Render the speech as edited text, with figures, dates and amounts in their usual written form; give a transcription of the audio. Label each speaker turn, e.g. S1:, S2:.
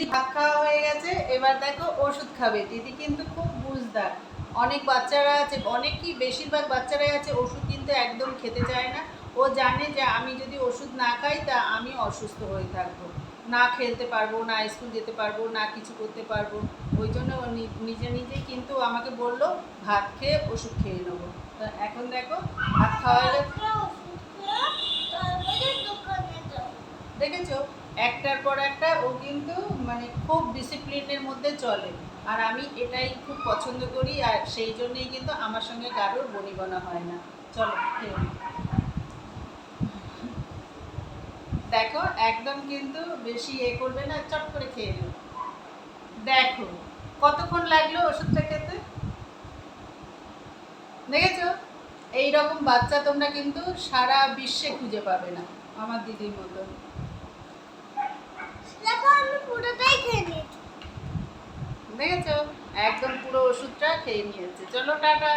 S1: ভাত খাওয়া হয়ে গেছে, এবার দেখো ওষুধ খাবে। দিদি কিন্তু খুব বুঝদার। অনেক বাচ্চারা আছে, অনেক কি বেশিরভাগ বাচ্চারাই আছে ওষুধ কিন্তু একদম খেতে চায় না। ও জানে যে আমি যদি ওষুধ না খাই তা আমি অসুস্থ হয়ে থাকবো, না খেলতে পারবো, না স্কুল যেতে পারবো, না কিছু করতে পারবো। ওই জন্য ও নিজে নিজেই কিন্তু আমাকে বললো ভাত খেয়ে ওষুধ খেয়ে নেবো। তা এখন দেখো ভাত খাওয়া হয়ে গেছে। দেখেছো, একটার পর একটা ও কিন্তু মানে খুব ডিসিপ্লিনের মধ্যে চলে। আর আমি এটাই খুব পছন্দ করি, আর সেই জন্যই কিন্তু আমার সঙ্গে কারোর বনিবনা হয় না। চলো খেয়ে নিই। দেখো একদম কিন্তু বেশি করবে না, চট করে খেয়ে নেবে। দেখো কতক্ষণ লাগলো ওষুধটা খেতে, দেখেছো? এইরকম বাচ্চা তোমরা কিন্তু সারা বিশ্বে খুঁজে পাবে না আমার দিদির মতো। দেখেছো, একদম পুরো ওষুধটা খেয়ে নিয়েছে। চলো টাটা।